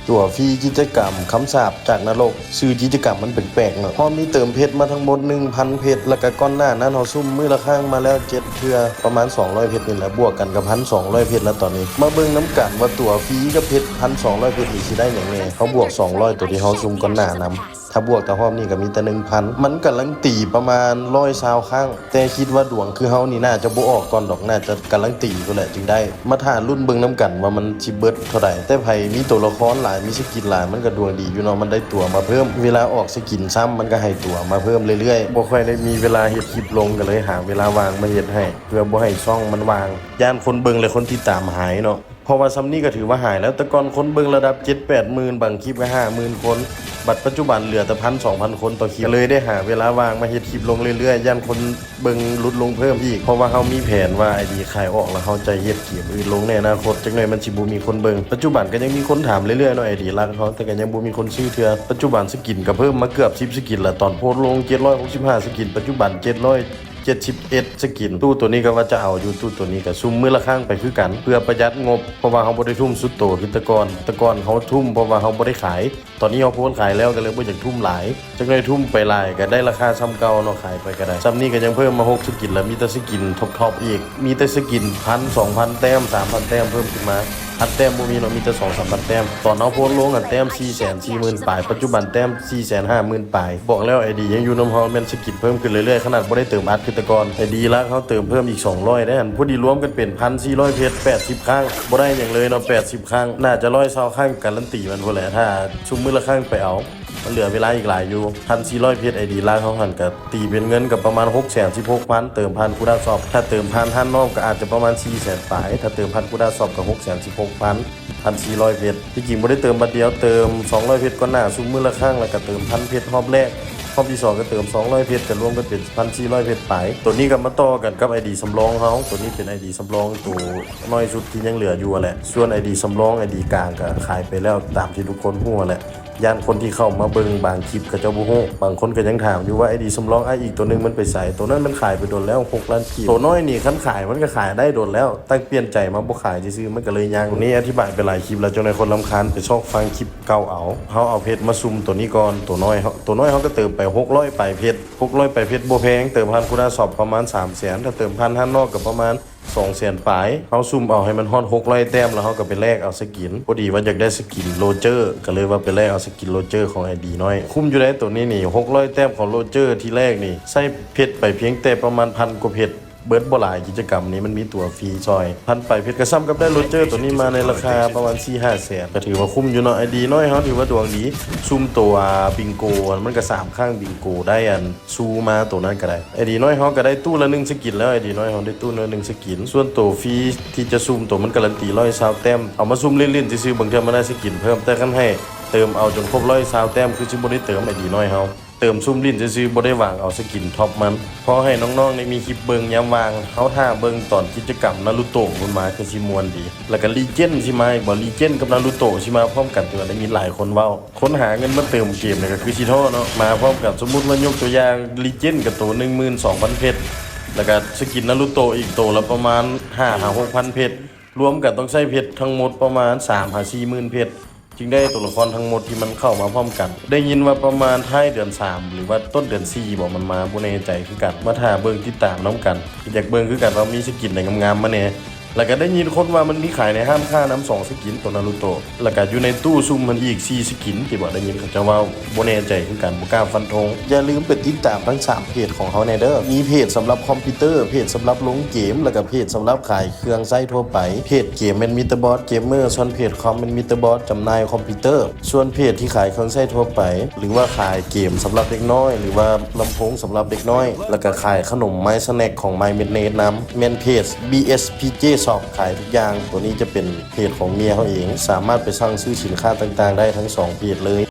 ตัวฟรีกิจกรรมคำสาปจากนรกชื่อกิจกรรมมันแปลกๆเนาะพอมีเติมเพชรมาทั้งหมด 1,000 เพชรแล้วก็ก้อนหน้านั้นเฮาซุ่มมื้อละครั้งมาแล้ว7เทื่อประมาณ200เพชรนี่แหละบวกกันกับ 1,200 เพชรแล้วตอนนี้มาเบิ่งน้ำกันว่าตัวฟรีกับเพชร 1,200 เพชรนี่สิได้หยังแน่เขาบวก200ตัวที่เฮาซุ่มก้อนหน้านำถ้าบวกแต่รอบนี้ก็มีแต่ 1,000 มันกำลังตีประมาณ120ครั้งแต่คิดว่าดวงคือเฮานี่น่าจะบ่ออกก่อนดอกน่าจะกำลังตีก็แหละจึงได้มาท่ารุ่นเบิ่งน้ำกันว่ามันสิเบิดเท่าใดแต่ไผมีตัวละครหลายมีสกินหลายมันก็ดวงดีอยู่เนาะมันได้ตัวมาเพิ่มเวลาออกสกินซ้ำมันก็ให้ตัวมาเพิ่มเรื่อยๆบ่ค่อยได้มีเวลาเฮ็ดคลิปลงก็เลยหาเวลาวางมาเฮ็ดให้เพื่อบ่ให้ช่องมันวางย่านคนเบิ่งและคนติดตามหายเนาะเพราะว่าซ้ำนี้ก็ถือว่าหายแล้วแต่ก่อนคนเบิ่งระดับ 7-8 หมื่นบางคลิปก็ 50,000 คนบัดปัจจุบันเหลือแต่ 1,000-2,000 คนต่อคลิปเลยได้หาเวลาวางมาเฮ็ดคลิปลงเรื่อยๆย่านคนเบิ่งลดลงเพิ่มอีกเพราะว่าเฮามีแผนว่าไอดีขายออกแล้วเฮาจะเฮ็ดเกมอื่นลงในอนาคตจักหน่อยมันสิบ่มีคนเบิ่งปัจจุบันก็ยังมีคนถามเรื่อยๆเนาะไอดีรักเฮาแต่ก็ยังบ่มีคนซื้อเทื่อปัจจุบันสกินก็เพิ่มมาเกือบ10สกินแล้วตอนโพสต์ลง765สกินปัจจุบัน771สกินตู้ตัวนี้ก็ว่าจะเอาอยู่ตู้ตัวนี้ก็ซุ่มมื้อละครั้งไปคือกันเพื่อประหยัดงบเพราะว่าเฮาบ่ได้ทุ่มสุดโตคือแต่ก่อนเฮาทุ่มเพราะว่าเฮาบ่ได้ขายตอนนี้เฮาโพสต์ขายแล้วก็เลยบ่อยากทุ่มหลายจักหน่อยทุ่มไปหลายก็ได้ราคาซ้ำเก่าเนาะขายไปก็ได้ซ้ำนี้ก็ยังเพิ่มมา6สกินแล้วมีแต่สกินท็อปๆอีกมีแต่สกิน 1,000 2,000 แต้ม 3,000 แต้มเพิ่มขึ้นมาอัดแต้มบ่มีเนาะมีแต่ 2-3,000 แต้มตอนเฮาโพสต์ลงอันแต้ม 440,000 ปลายปัจจุบันแต้ม 450,000 ปลายบอกแล้วไอดียังอยู่นำเฮาแม่นสกินเพิ่มขึ้นเรื่อยๆขนาดบ่ได้เติมอัดคือแต่ก่อนไอดีละเขาเติมเพิ่มอีก200ได้อันพอดีรวมกันเป็น 1,400 เพชร80ครั้งบ่ได้หยังเลยเนาะ80ครั้งน่าจะ120ครั้งการันตีมันพุ่นแหละถ้าชุมมื้อละครั้งไปเอามันเหลือเวลาอีกหลายอยู่ 1,400 เพชรไอดีละเขาหันก็ตีเป็นเงินกับประมาณ 616,000 เติมพันกูดาซอบถ้าเติมพันท่านนอกก็อาจจะประมาณ 400,000 ปลายถ้าเติมพันกูดาซอบก็ 616,000 1,400 เพชรที่จริงบ่ได้เติมบัดเดียวเติม200เพชรก่อนหน้าซุมมื้อละครั้งแล้วก็เติม 1,000 เพชรรอบแรกรอบที่2ก็เติม200เพชรก็รวมกันเป็น 1,400 เพชรปลายตัวนี้ก็มาต่อกันกับ ID สำรองเฮาตัวนี้เป็น ID สำรองตัวน้อยสุดที่ยังเหลืออยู่แหละส่วน ID สำรอง ID กลางก็ขายไปแล้วตามที่ทุกคนฮู้แหละย่านคนที่เข้ามาเบิ่งบางคลิปก็เจ้าบ่ฮู้บางคนก็ยังถามอยู่ว่า ID สำรองอีกตัวนึงมันไปใส่ตัวนั้นมันขายไปโดนแล้ว6ล้านกีบตัวน้อยนี่คันขายมันก็ขายได้โดนแล้วตั้งเปลี่ยนใจมาบ่ขายซื่อๆมันก็เลยยังนี่อธิบายไปหลายคลิปแล้วจนในคนรำคาญไปชอบฟังคลิปเก่าเฮาเอาเพชรมาซุ่มตัวนี้ก่อนตัวน้อยเฮาก็เติมไป600ไปเพชร600ไปเพชรบ่แพงเติมพันคุณสอบประมาณ 300,000 ถ้าเติมพันท่านนอกก็ประมาณ200,000 ปลายเฮาซุ่มเอาให้มันฮอด600แต้มแล้วเฮาก็ไปแลกเอาสกินพอดีว่าอยากได้สกินโรเจอร์ก็เลยว่าไปแลกเอาสกินโรเจอร์ของ ID น้อยคุ้มอยู่ได้ตัวนี้นี่600แต้มของโรเจอร์ที่แรกนี่ใส่เพชรไปเพียงแต่ประมาณ1,000 กว่าเพชรเบิร์ดบ่หลายกิจกรรมนี้มันมีตัวฟรีซอย1,000 ไปเพชรก็ซ้ำกับได้โรเจอร์ตัวนี้มาในราคาประมาณ 4-5 แสนก็ถือว่าคุ้มอยู่เนาะ ID น้อยเฮาถือว่าดวงดีซุ่มตัวบิงโกมันก็3ข้างบิงโกได้อันซูมาตัวนั้นก็ได้ ID น้อยเฮาก็ได้ตู้ละ1สกินแล้ว ID น้อยเฮาได้ตู้ละ1สกินส่วนตัวฟรีที่จะซุ่มตัวมันการันตี120แต้มเอามาซุ่มเล่นๆซื่อๆบางเทื่อมันได้สกินเพิ่มแต่คันให้เติมเอาจนครบ120แต้มคือสิบ่ได้เติม ID น้อยเฮาเติมซุ่มลิ้นซื่อๆบ่ได้วางเอาสกินท็อปมันเพราะให้น้องๆได้มีคลิปเบิ่งยามวางเฮาท่าเบิ่งตอนกิจกรรมนารูโตะมันมาคือสิม่วนดีแล้วก็ลีเจนด์สิมาบ่ลีเจนด์กับนารูโตะสิมาพร้อมกันตัวได้ยินหลายคนเว้าคนหาเงินมาเติมเกมนี่ก็คือสิท้อเนาะมาพร้อมกับสมมุติว่ายกตัวอย่างลีเจนด์กับตัว 12,000 เพชรแล้วก็สกินนารูโตะอีกตัวละประมาณ 5-6,000 เพชรรวมกันต้องใช้เพชรทั้งหมดประมาณ 3-40,000 เพชรจึงได้ตัวละครทั้งหมดที่มันเข้ามาพร้อมกันได้ยินว่าประมาณท้ายเดือน3หรือว่าต้นเดือน4บอกมันมาบ่แน่ใจคือกันมาถ่าเบิ่งติดตามน้ำกันอยากเบิ่งคือกันว่ามีสกินไหนงามๆมาแน่แล้วก็ได้ยินคนว่ามันมีขายในห้ามค่าน้ำ2สกินตัวนารูโตะแล้วก็อยู่ในตู้ซุ่มมันอีก4สกินที่บอกได้ยินเขาจะว่าบ่แน่ใจคือกันบ่กล้าฟันธงอย่าลืมไปติดตามทั้ง3เพจของเขาแน่เด้อมีเพจสำหรับคอมพิวเตอร์เพจสำหรับลงเกมแล้วก็เพจสำหรับขายเครื่องใช้ทั่วไปเพจเกมเป็นมิเตอร์บอสเกมเมอร์ส่วนเพจคอมเป็นมิเตอร์บอสจำหน่ายคอมพิวเตอร์ส่วนเพจที่ขายเครื่องใช้ทั่วไปหรือว่าขายเกมสำหรับเด็กน้อยหรือว่าลำโพงสำหรับเด็กน้อยแล้วก็ขายขนมไม้สแน็คของ My Midnight นำแม่นเพจ BSPJ Shop ขายทุกอย่างตัวนี้จะเป็นเพจของเมียเขาเองสามารถไปสั่งซื้อสินค้าต่างๆได้ทั้ง2เพจเลย